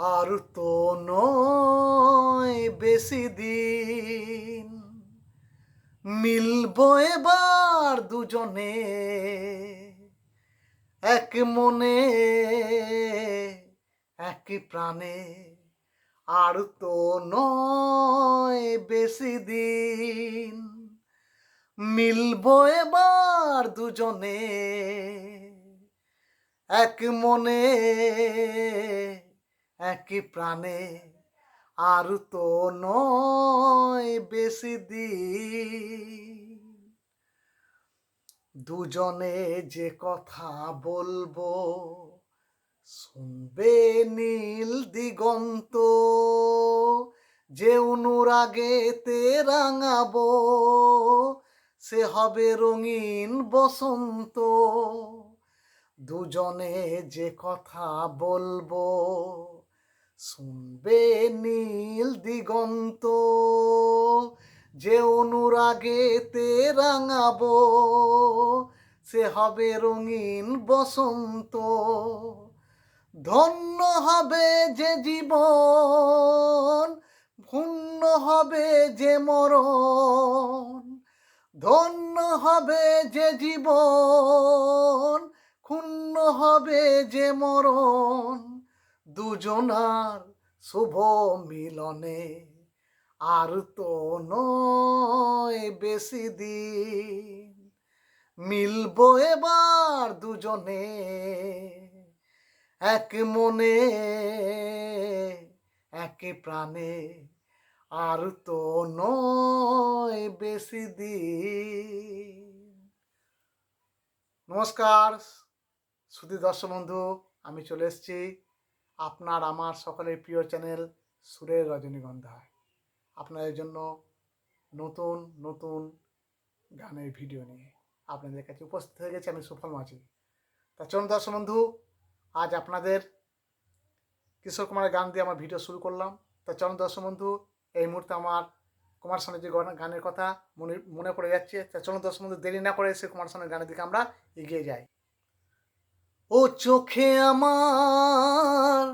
আর তো নয় বেশি দিন, মিলবো এবার দুজনে এক মনে এক প্রাণে। আর তো নয় বেশি দিন, মিলবো এবার দুজনে এক মনে এক প্রাণে। আর তো নয় বেশি দিন, দুজনে যে কথা বলবো শুনবে নীল দিগন্ত, যে অনুরাগেতে রাঙাবো সে হবে রঙিন বসন্ত। দুজনে যে কথা বলবো শুনবে নীল দিগন্ত, যে অনুরাগেতে রাঙাবো সে হবে রঙিন বসন্ত। ধন্য হবে যে জীবন, ধন্য হবে যে মরণ, ধন্য হবে যে জীবন, ক্ষুণ্ণ হবে যে মরণ। দুজনার শুভ মিলনে আর তো নয় বেশি দিন, মিলবো এবার দুজনে এক মনে এক প্রাণে। আর তো নয় বেশি দিন। নমস্কার সুধী দর্শক বন্ধু, আমি চলে এসেছি আপনার আমার সকলের প্রিয় চ্যানেল সুরের রজনীগন্ধায় আপনাদের জন্য নতুন নতুন গানের ভিডিও নিয়ে আপনাদের কাছে উপস্থিত হয়ে গেছে আমি সুফল মাঝি। তা চলুন দর্শক বন্ধু, আজ আপনাদের কিশোর কুমারের গান দিয়ে আমার ভিডিও শুরু করলাম। তা চলুন দর্শক বন্ধু, এই মুহূর্তে আমার কুমার শানুর যে গানের কথা মনে পড়ে যাচ্ছে। তা চলুন দর্শক বন্ধু, দেরি না করে সে কুমার শানুর গানের দিকে আমরা এগিয়ে যাই। ও চোখে আমার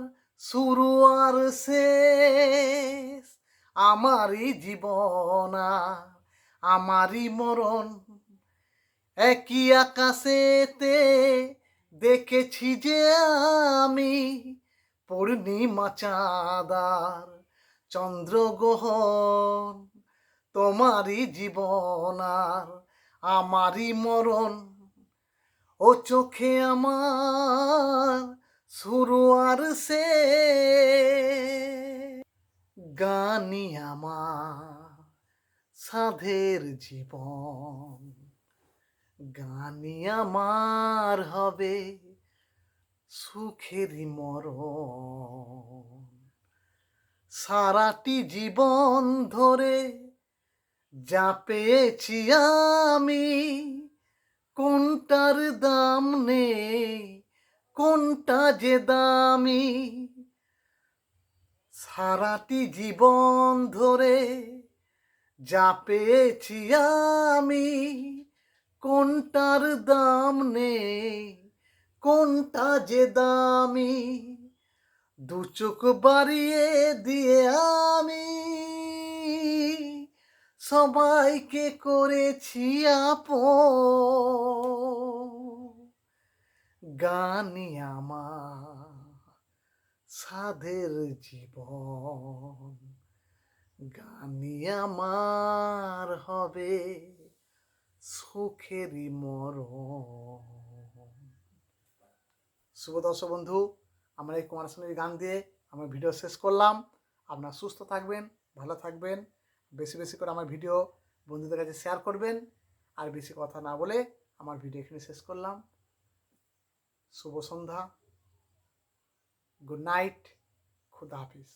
শুরু আর শেষ, আমারই জীবন আমারই মরণ, একই আকাশেতে দেখেছি যে আমি পূর্ণিমা চাঁদার চন্দ্রগ্রহণ, তোমারই জীবন আর আমারই মরণ। ও চোখে আমার শুরু আর শেষ, গানই আমার সাধের জীবন, গানই আমার হবে সুখেরই মরণ। সারাটি জীবন ধরে যা পেয়েছি আমি, কোনটার দাম নেই কোনটা যে দামি। সারাটি জীবন ধরে যা পেয়েছি আমি, কোনটার দাম নেই কোনটা যে দামি। দু চোখ বাড়িয়ে দিয়ে আমি সবাইকে করেছি আপন, গানই আমার সাধের জীবন, গানই আমার হবে সুখেরই মরণ। শুভ দর্শক বন্ধু, আমরা এই কুমার শানুর গান দিয়ে আমার ভিডিও শেষ করলাম। আপনারা সুস্থ থাকবেন, ভালো থাকবেন, বেশি বেশি করে আমার ভিডিও বন্ধুদের কাছে শেয়ার করবেন। আর বেশি কথা না বলে আমার ভিডিও এখানে শেষ করলাম। শুভ সন্ধ্যা, গুড নাইট, খুদা হাফিজ।